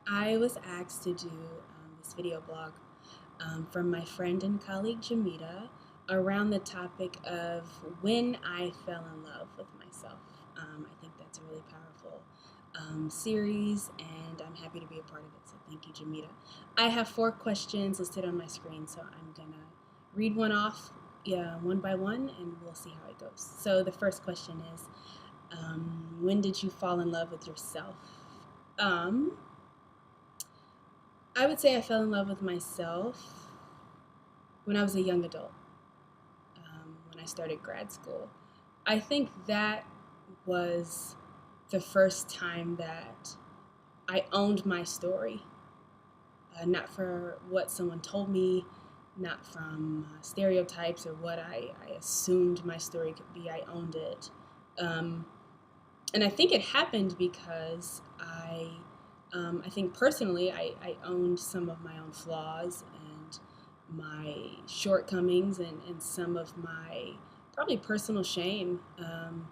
I was asked to do this video blog from my friend and colleague Jamita around the topic of when I fell in love with myself. I think that's a really powerful series, and I'm happy to be a part of it. So thank you, Jamita. I have 4 questions listed on my screen, so I'm gonna read one off, one by one, and we'll see how it goes. So the first question is, when did you fall in love with yourself? Um, I would say I fell in love with myself when I was a young adult, when I started grad school. I think that was the first time that I owned my story, not for what someone told me, not from stereotypes or what I assumed my story could be. I owned it. And I think it happened because I think personally I owned some of my own flaws and my shortcomings and some of my probably personal shame um,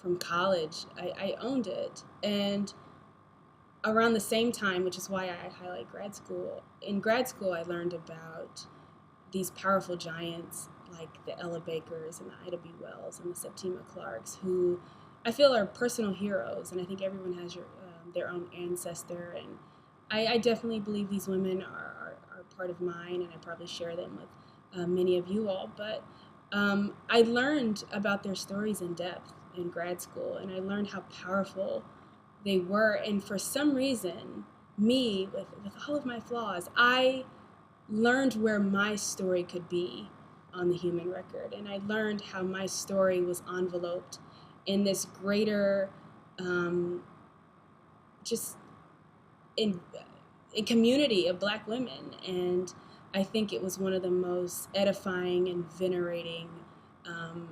from college. I owned it. And around the same time, which is why I highlight grad school, in grad school I learned about these powerful giants like the Ella Bakers and the Ida B. Wells and the Septima Clarks, who I feel are personal heroes, and I think everyone has their own ancestor, and I definitely believe these women are part of mine, and I probably share them with many of you all, but I learned about their stories in depth in grad school, and I learned how powerful they were, and for some reason, me, with all of my flaws, I learned where my story could be on the human record. And I learned how my story was enveloped in this greater, just in, in community of Black women. And I think it was one of the most edifying and venerating um,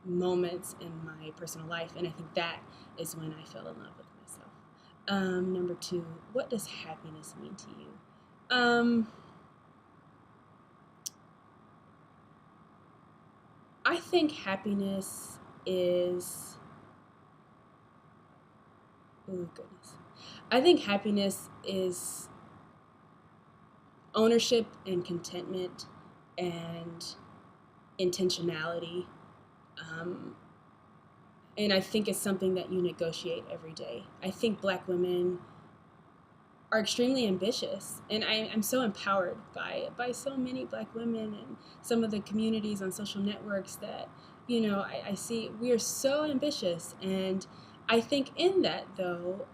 moments in my personal life. And I think that is when I fell in love with myself. Number 2, what does happiness mean to you? I think happiness is, oh goodness. I think happiness is ownership and contentment and intentionality. Um, and I think it's something that you negotiate every day. I think Black women are extremely ambitious, and I'm so empowered by so many Black women and some of the communities on social networks that I see we are so ambitious. And I think in that, though,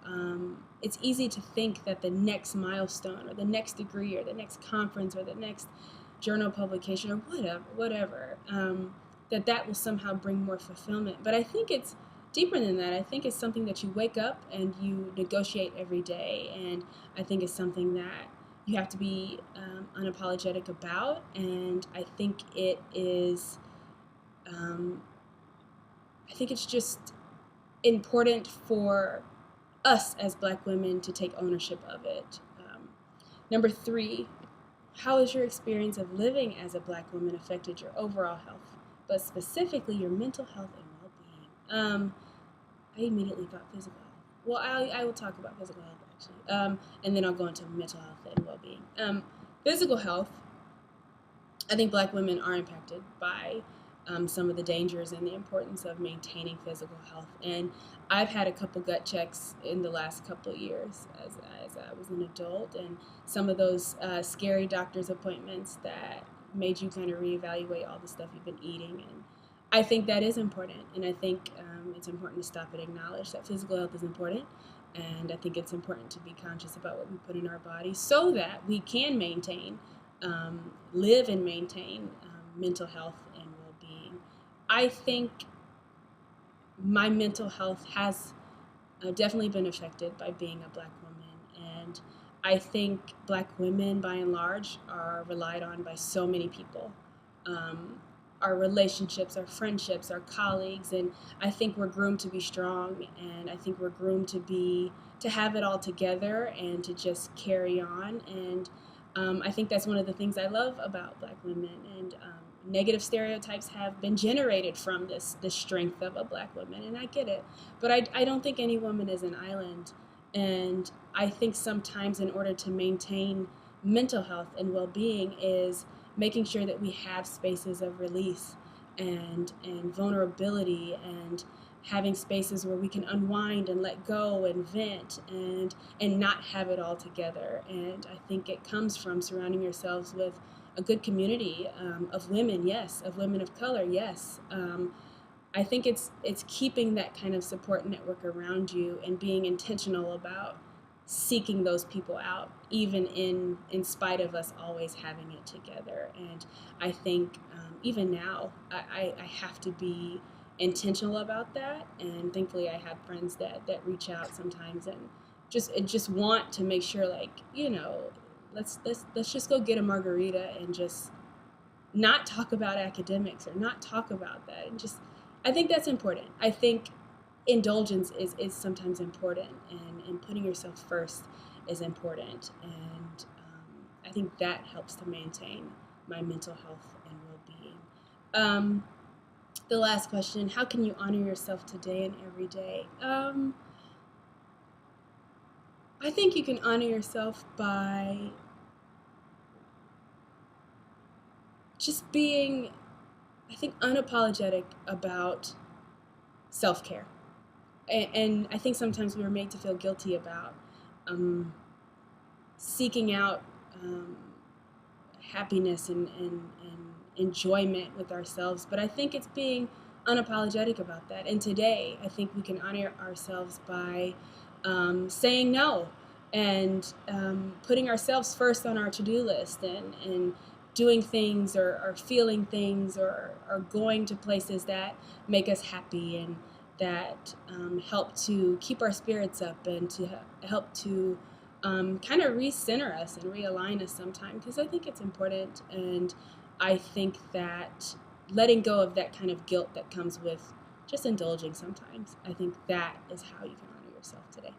it's easy to think that the next milestone or the next degree or the next conference or the next journal publication or whatever, that will somehow bring more fulfillment. But I think it's deeper than that. I think it's something that you wake up and you negotiate every day, and I think it's something that you have to be unapologetic about. And I think it is, I think it's just important for us as Black women to take ownership of it. Number 3, how has your experience of living as a Black woman affected your overall health, but specifically your mental health and well-being? I immediately thought physical health. Well, I will talk about physical health actually, and then I'll go into mental health and well-being. Physical health, I think Black women are impacted by some of the dangers and the importance of maintaining physical health. And I've had a couple gut checks in the last couple of years as I was an adult, and some of those scary doctor's appointments that made you kind of reevaluate all the stuff you've been eating. And I think that is important, and I think it's important to stop and acknowledge that physical health is important, and I think it's important to be conscious about what we put in our bodies so that we can maintain, live and maintain mental health and well-being. I think my mental health has definitely been affected by being a Black woman, and I think Black women, by and large, are relied on by so many people. Our relationships, our friendships, our colleagues, and I think we're groomed to be strong, and I think we're groomed to have it all together and to just carry on. And I think that's one of the things I love about Black women. And negative stereotypes have been generated from this strength of a Black woman, and I get it. But I don't think any woman is an island, And I think sometimes in order to maintain mental health and well-being is making sure that we have spaces of release and vulnerability, and having spaces where we can unwind and let go and vent and not have it all together. And I think it comes from surrounding yourselves with a good community of women, yes, of women of color, yes. I think it's keeping that kind of support network around you and being intentional about seeking those people out, even in spite of us always having it together. And I think even now, I have to be intentional about that. And thankfully, I have friends that reach out sometimes and just want to make sure, like, let's just go get a margarita and just not talk about academics or not talk about that, and just, I think that's important. I think indulgence is sometimes important, and putting yourself first is important. And I think that helps to maintain my mental health and well-being. The last question, how can you honor yourself today and every day? I think you can honor yourself by just being, I think, unapologetic about self-care. And I think sometimes we were made to feel guilty about seeking out happiness and enjoyment with ourselves. But I think it's being unapologetic about that. And today, I think we can honor ourselves by saying no and putting ourselves first on our to-do list, and doing things or feeling things or going to places that make us happy and that help to keep our spirits up and to help to kind of recenter us and realign us sometimes, because I think it's important. And I think that letting go of that kind of guilt that comes with just indulging sometimes, I think that is how you can honor yourself today.